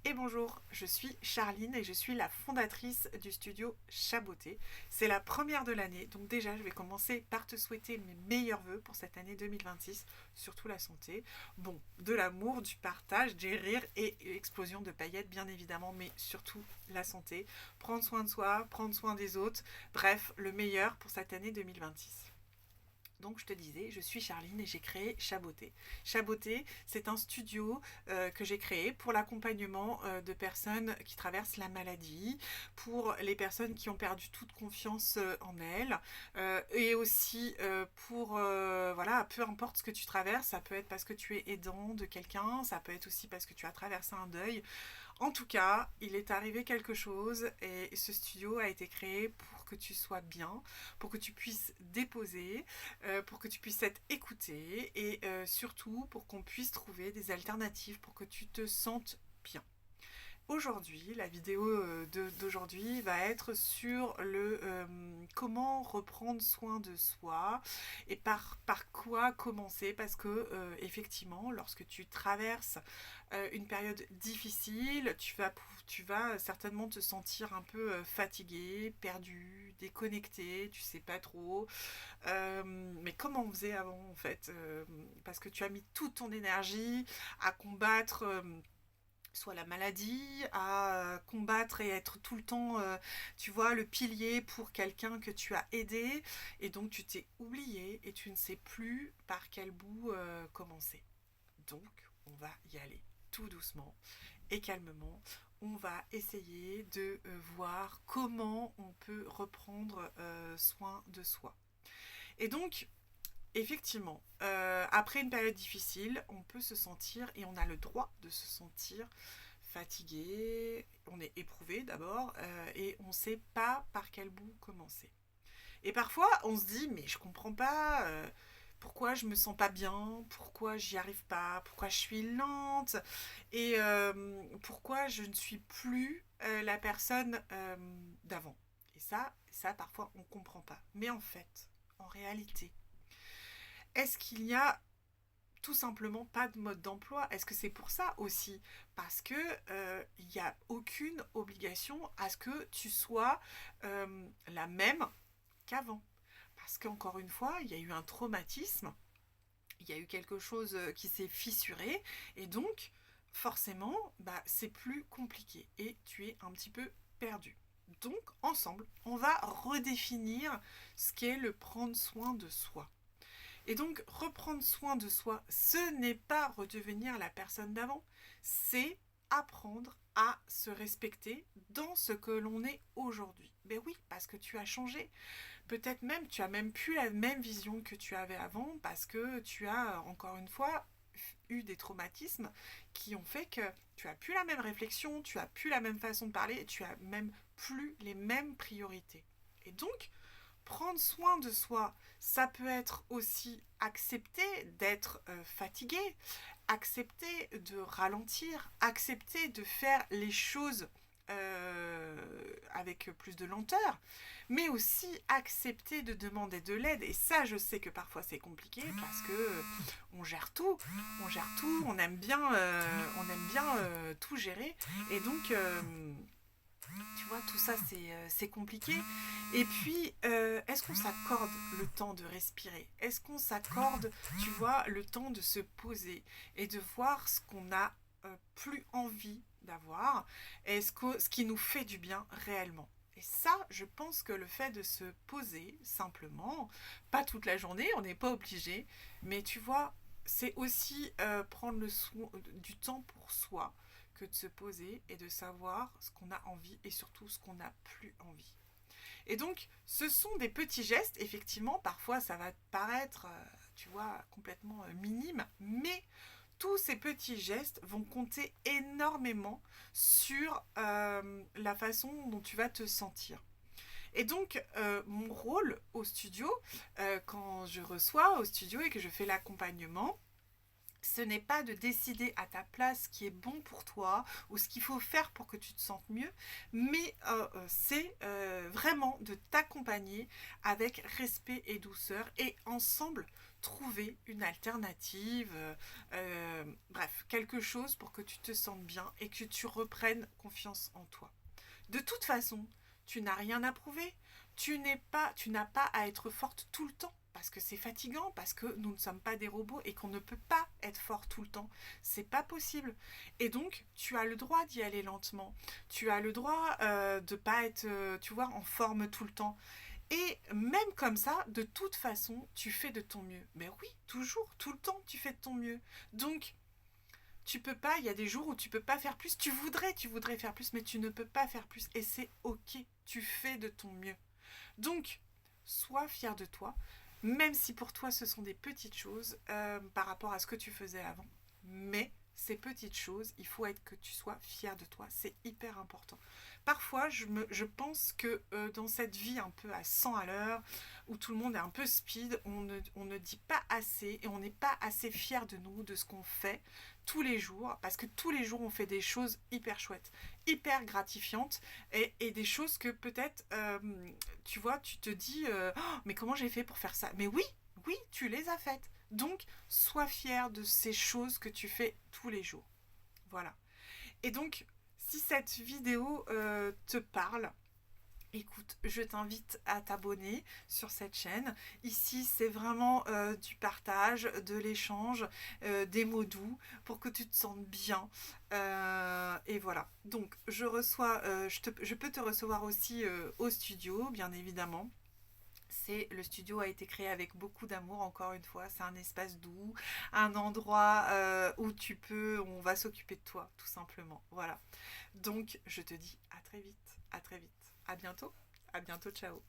Et bonjour, je suis Charline et je suis la fondatrice du studio Chaboté. C'est la première de l'année, donc déjà je vais commencer par te souhaiter mes meilleurs vœux pour cette année 2026, surtout la santé. Bon, de l'amour, du partage, des rires et explosion de paillettes bien évidemment, mais surtout la santé. Prendre soin de soi, prendre soin des autres, bref, le meilleur pour cette année 2026. Donc je te disais, je suis Charline et j'ai créé Chaboté. Chaboté, c'est un studio que j'ai créé pour l'accompagnement de personnes qui traversent la maladie, pour les personnes qui ont perdu toute confiance en elles, et aussi pour, voilà, peu importe ce que tu traverses, ça peut être parce que tu es aidant de quelqu'un, ça peut être aussi parce que tu as traversé un deuil. En tout cas, il est arrivé quelque chose et ce studio a été créé pour que tu sois bien, pour que tu puisses déposer, pour que tu puisses être écouté et surtout pour qu'on puisse trouver des alternatives pour que tu te sentes bien. Aujourd'hui, la vidéo d'aujourd'hui va être sur le comment reprendre soin de soi et par quoi commencer parce que effectivement, lorsque tu traverses une période difficile, tu vas certainement te sentir un peu fatigué, perdu, déconnecté, tu sais pas trop. Mais comment on faisait avant en fait parce que tu as mis toute ton énergie à combattre soit la maladie, à combattre et être tout le temps, tu vois, le pilier pour quelqu'un que tu as aidé, et donc tu t'es oublié et tu ne sais plus par quel bout commencer. Donc, on va y aller tout doucement et calmement. On va essayer de voir comment on peut reprendre soin de soi. Et donc, effectivement, après une période difficile, on peut se sentir, et on a le droit de se sentir fatigué, on est éprouvé d'abord, et on ne sait pas par quel bout commencer. Et parfois, on se dit, mais je comprends pas, pourquoi je me sens pas bien, pourquoi j'y arrive pas, pourquoi je suis lente, et pourquoi je ne suis plus la personne d'avant. Et ça, parfois, on comprend pas. Mais en fait, en réalité, est-ce qu'il y a tout simplement pas de mode d'emploi? Est-ce que c'est pour ça aussi? Parce que il n'y a aucune obligation à ce que tu sois la même qu'avant. Parce qu'encore une fois, il y a eu un traumatisme, il y a eu quelque chose qui s'est fissuré, et donc forcément, bah, c'est plus compliqué et tu es un petit peu perdu. Donc ensemble, on va redéfinir ce qu'est le prendre soin de soi. Et donc, reprendre soin de soi, ce n'est pas redevenir la personne d'avant, c'est apprendre à se respecter dans ce que l'on est aujourd'hui. Ben oui, parce que tu as changé. Peut-être même, tu as même plus la même vision que tu avais avant, parce que tu as, encore une fois, eu des traumatismes qui ont fait que tu as plus la même réflexion, tu as plus la même façon de parler, tu as même plus les mêmes priorités. Et donc, prendre soin de soi, ça peut être aussi accepter d'être fatigué, accepter de ralentir, accepter de faire les choses avec plus de lenteur, mais aussi accepter de demander de l'aide. Et ça, je sais que parfois c'est compliqué parce que on aime bien, tout gérer. Et donc, tu vois, tout ça, c'est compliqué. Et puis, est-ce qu'on s'accorde le temps de respirer? Est-ce qu'on s'accorde, tu vois, le temps de se poser et de voir ce qu'on a plus envie d'avoir et ce qui nous fait du bien réellement? Et ça, je pense que le fait de se poser simplement, pas toute la journée, on n'est pas obligé, mais tu vois, c'est aussi prendre du temps pour soi que de se poser et de savoir ce qu'on a envie et surtout ce qu'on n'a plus envie. Et donc, ce sont des petits gestes, effectivement, parfois ça va paraître, tu vois, complètement minime, mais tous ces petits gestes vont compter énormément sur la façon dont tu vas te sentir. Et donc, mon rôle au studio, quand je reçois au studio et que je fais l'accompagnement, ce n'est pas de décider à ta place ce qui est bon pour toi ou ce qu'il faut faire pour que tu te sentes mieux, mais c'est vraiment de t'accompagner avec respect et douceur et ensemble trouver une alternative, bref, quelque chose pour que tu te sentes bien et que tu reprennes confiance en toi. De toute façon, tu n'as rien à prouver. Tu n'as pas à être forte tout le temps parce que c'est fatigant, parce que nous ne sommes pas des robots et qu'on ne peut pas être fort tout le temps. C'est pas possible. Et donc, tu as le droit d'y aller lentement. Tu as le droit de pas être, tu vois, en forme tout le temps. Et même comme ça, de toute façon, tu fais de ton mieux. Mais oui, toujours, tout le temps, tu fais de ton mieux. Donc, tu peux pas, il y a des jours où tu peux pas faire plus. Tu voudrais faire plus, mais tu ne peux pas faire plus. Et c'est ok, tu fais de ton mieux. Donc, sois fier de toi, même si pour toi ce sont des petites choses par rapport à ce que tu faisais avant. Mais ces petites choses, il faut être que tu sois fier de toi. C'est hyper important. Parfois, je pense que dans cette vie un peu à 100 à l'heure, où tout le monde est un peu speed, on ne dit pas assez et on n'est pas assez fier de nous, de ce qu'on fait tous les jours, parce que tous les jours on fait des choses hyper chouettes, hyper gratifiantes et des choses que peut-être, tu vois, tu te dis, oh, mais comment j'ai fait pour faire ça? Mais oui, oui, tu les as faites. Donc, sois fier de ces choses que tu fais tous les jours. Voilà. Et donc, si cette vidéo te parle, écoute, je t'invite à t'abonner sur cette chaîne. Ici, c'est vraiment du partage, de l'échange, des mots doux pour que tu te sentes bien. Et voilà. Donc, je peux te recevoir aussi au studio, bien évidemment. Le studio a été créé avec beaucoup d'amour, encore une fois. C'est un espace doux, un endroit où on va s'occuper de toi, tout simplement. Voilà. Donc, je te dis à très vite, à très vite. À bientôt, ciao.